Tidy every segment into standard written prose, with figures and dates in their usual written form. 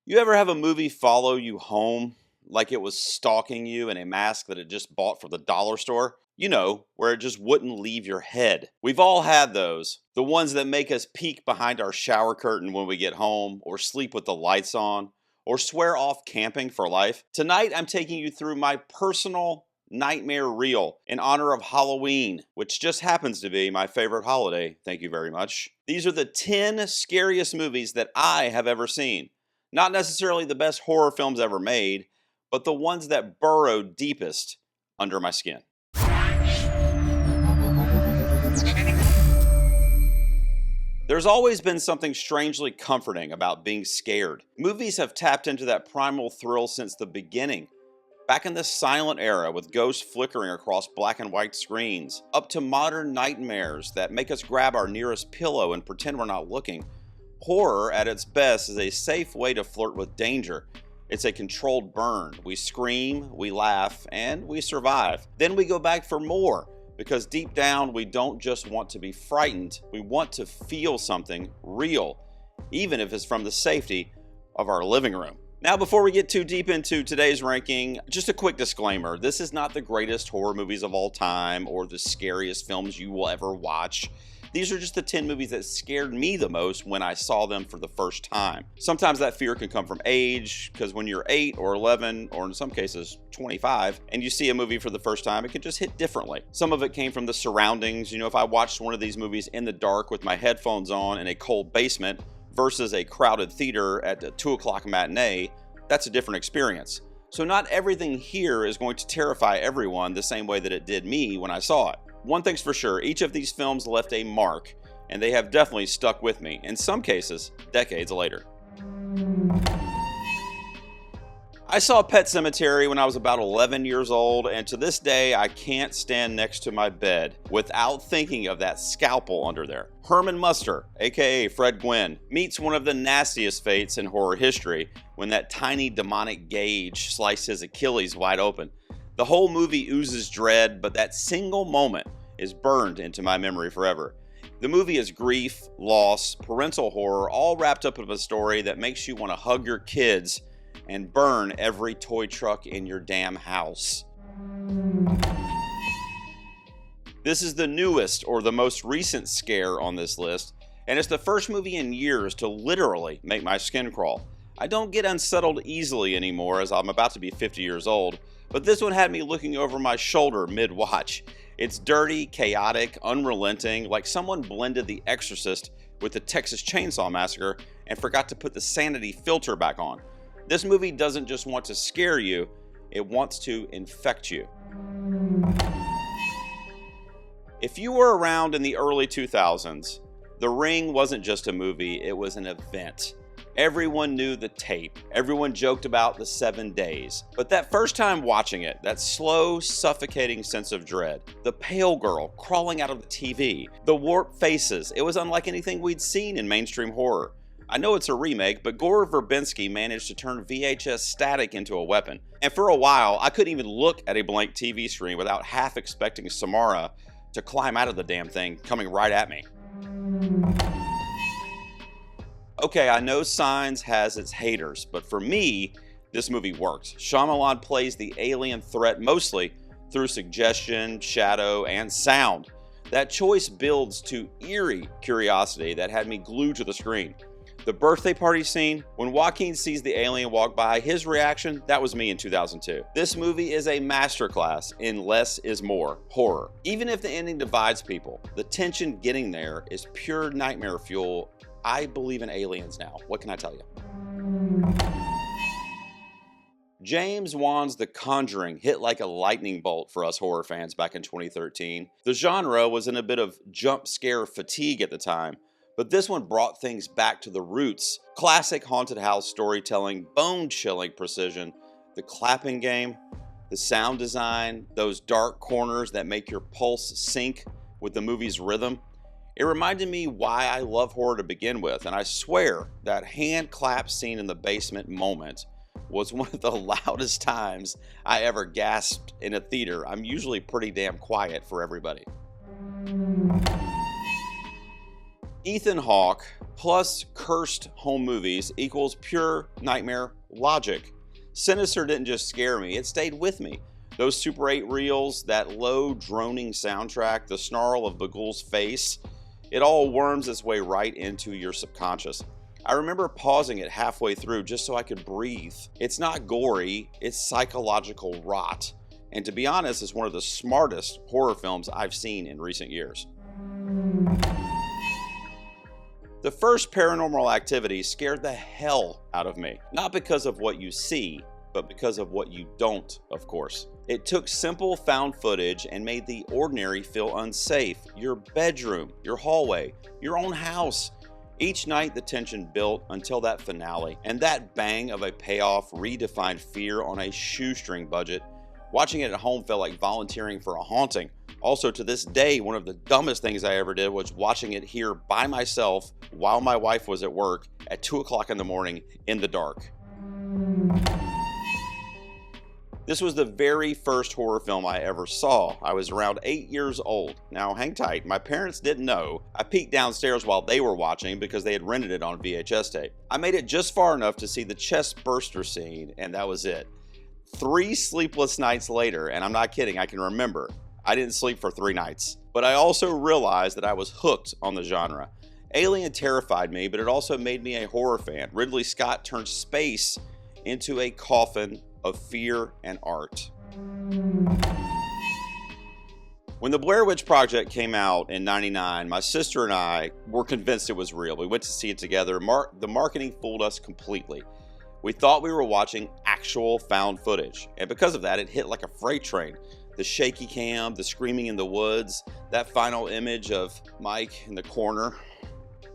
You ever have a movie follow you home like it was stalking you in a mask that it just bought from the dollar store? You know, where it just wouldn't leave your head. We've all had those. The ones that make us peek behind our shower curtain when we get home, or sleep with the lights on, or swear off camping for life. Tonight, I'm taking you through my personal nightmare reel in honor of Halloween, which just happens to be my favorite holiday. Thank you very much. These are the 10 scariest movies that I have ever seen. Not necessarily the best horror films ever made, but the ones that burrow deepest under my skin. There's always been something strangely comforting about being scared. Movies have tapped into that primal thrill since the beginning. Back in the silent era with ghosts flickering across black and white screens, up to modern nightmares that make us grab our nearest pillow and pretend we're not looking. Horror, at its best, is a safe way to flirt with danger. It's a controlled burn. We scream, we laugh, and we survive. Then we go back for more, because deep down, we don't just want to be frightened. We want to feel something real, even if it's from the safety of our living room. Now, before we get too deep into today's ranking, just a quick disclaimer. This is not the greatest horror movies of all time or the scariest films you will ever watch. These are just the 10 movies that scared me the most when I saw them for the first time. Sometimes that fear can come from age, because when you're 8 or 11, or in some cases 25, and you see a movie for the first time, it can just hit differently. Some of it came from the surroundings. You know, if I watched one of these movies in the dark with my headphones on in a cold basement versus a crowded theater at a 2 o'clock matinee, that's a different experience. So not everything here is going to terrify everyone the same way that it did me when I saw it. One thing's for sure, each of these films left a mark, and they have definitely stuck with me, in some cases, decades later. I saw Pet Sematary when I was about 11 years old, and to this day, I can't stand next to my bed without thinking of that scalpel under there. Herman Muster, aka Fred Gwynn, meets one of the nastiest fates in horror history when that tiny demonic gauge sliced his Achilles wide open. The whole movie oozes dread, but that single moment is burned into my memory forever. The movie is grief, loss, parental horror, all wrapped up in a story that makes you want to hug your kids and burn every toy truck in your damn house. This is the newest or the most recent scare on this list, and it's the first movie in years to literally make my skin crawl. I don't get unsettled easily anymore as I'm about to be 50 years old, but this one had me looking over my shoulder mid-watch. It's dirty, chaotic, unrelenting, like someone blended The Exorcist with the Texas Chainsaw Massacre and forgot to put the sanity filter back on. This movie doesn't just want to scare you, it wants to infect you. If you were around in the early 2000s, The Ring wasn't just a movie, it was an event. Everyone knew the tape. Everyone joked about the 7 days. But that first time watching it, that slow, suffocating sense of dread, the pale girl crawling out of the TV, the warped faces, it was unlike anything we'd seen in mainstream horror. I know it's a remake, but Gore Verbinski managed to turn VHS static into a weapon. And for a while, I couldn't even look at a blank TV screen without half expecting Samara to climb out of the damn thing, coming right at me. Okay, I know Signs has its haters, but for me, this movie worked. Shyamalan plays the alien threat mostly through suggestion, shadow, and sound. That choice builds to eerie curiosity that had me glued to the screen. The birthday party scene, when Joaquin sees the alien walk by, his reaction, that was me in 2002. This movie is a masterclass in less is more horror. Even if the ending divides people, the tension getting there is pure nightmare fuel. I believe in aliens now. What can I tell you? James Wan's The Conjuring hit like a lightning bolt for us horror fans back in 2013. The genre was in a bit of jump scare fatigue at the time, but this one brought things back to the roots. Classic haunted house storytelling, bone-chilling precision, the clapping game, the sound design, those dark corners that make your pulse sync with the movie's rhythm. It reminded me why I love horror to begin with, and I swear that hand clap scene in the basement moment was one of the loudest times I ever gasped in a theater. I'm usually pretty damn quiet for everybody. Ethan Hawke plus cursed home movies equals pure nightmare logic. Sinister didn't just scare me, it stayed with me. Those Super 8 reels, that low droning soundtrack, the snarl of Bagul's face, it all worms its way right into your subconscious. I remember pausing it halfway through just so I could breathe. It's not gory, it's psychological rot. And to be honest, it's one of the smartest horror films I've seen in recent years. The first Paranormal Activity scared the hell out of me. Not because of what you see, but because of what you don't, of course. It took simple found footage and made the ordinary feel unsafe. Your bedroom, your hallway, your own house. Each night the tension built until that finale, and that bang of a payoff redefined fear on a shoestring budget. Watching it at home felt like volunteering for a haunting. Also, to this day, one of the dumbest things I ever did was watching it here by myself while my wife was at work at 2 o'clock in the morning in the dark. This was the very first horror film I ever saw. I was around 8 years old. Now, hang tight, my parents didn't know. I peeked downstairs while they were watching because they had rented it on VHS tape. I made it just far enough to see the chest burster scene, and that was it. 3 sleepless nights later, and I'm not kidding, I can remember, I didn't sleep for 3 nights. But I also realized that I was hooked on the genre. Alien terrified me, but it also made me a horror fan. Ridley Scott turned space into a coffin of fear and art. When the Blair Witch Project came out in '99, my sister and I were convinced it was real. We went to see it together. The marketing fooled us completely. We thought we were watching actual found footage, and because of that, it hit like a freight train. The shaky cam, the screaming in the woods, that final image of Mike in the corner.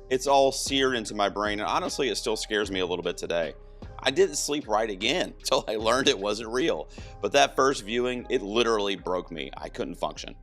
It's all seared into my brain, and honestly, it still scares me a little bit today. I didn't sleep right again until I learned it wasn't real. But that first viewing, it literally broke me. I couldn't function.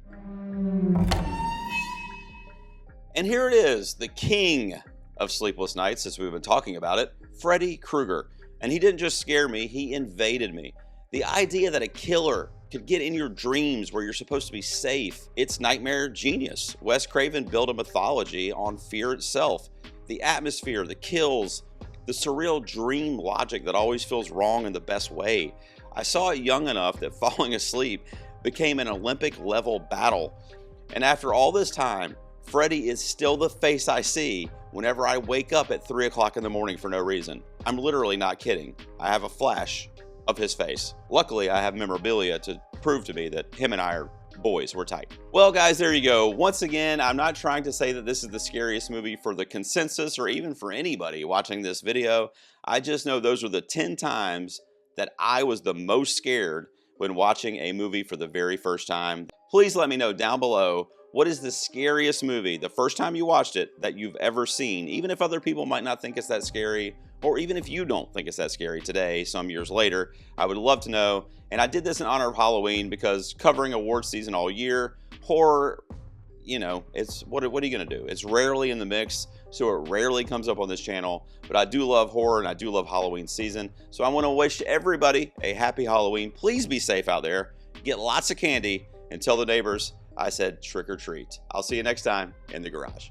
And here it is, the king of sleepless nights, as we've been talking about it, Freddy Krueger. And he didn't just scare me, he invaded me. The idea that a killer could get in your dreams where you're supposed to be safe, it's nightmare genius. Wes Craven built a mythology on fear itself. The atmosphere, the kills, the surreal dream logic that always feels wrong in the best way. I saw it young enough that falling asleep became an Olympic level battle. And after all this time, Freddy is still the face I see whenever I wake up at 3 o'clock in the morning for no reason. I'm literally not kidding. I have a flash of his face. Luckily, I have memorabilia to prove to me that him and I are boys, we're tight. Well guys, there you go. Once again, I'm not trying to say that this is the scariest movie for the consensus or even for anybody watching this video. I just know those are the 10 times that I was the most scared when watching a movie for the very first time. Please let me know down below, what is the scariest movie, the first time you watched it, that you've ever seen, even if other people might not think it's that scary, or even if you don't think it's that scary today, some years later. I would love to know. And I did this in honor of Halloween because covering award season all year, horror, you know, it's what are you gonna do? It's rarely in the mix, so it rarely comes up on this channel. But I do love horror and I do love Halloween season. So I want to wish everybody a happy Halloween. Please be safe out there. Get lots of candy and tell the neighbors I said trick or treat. I'll see you next time in the garage.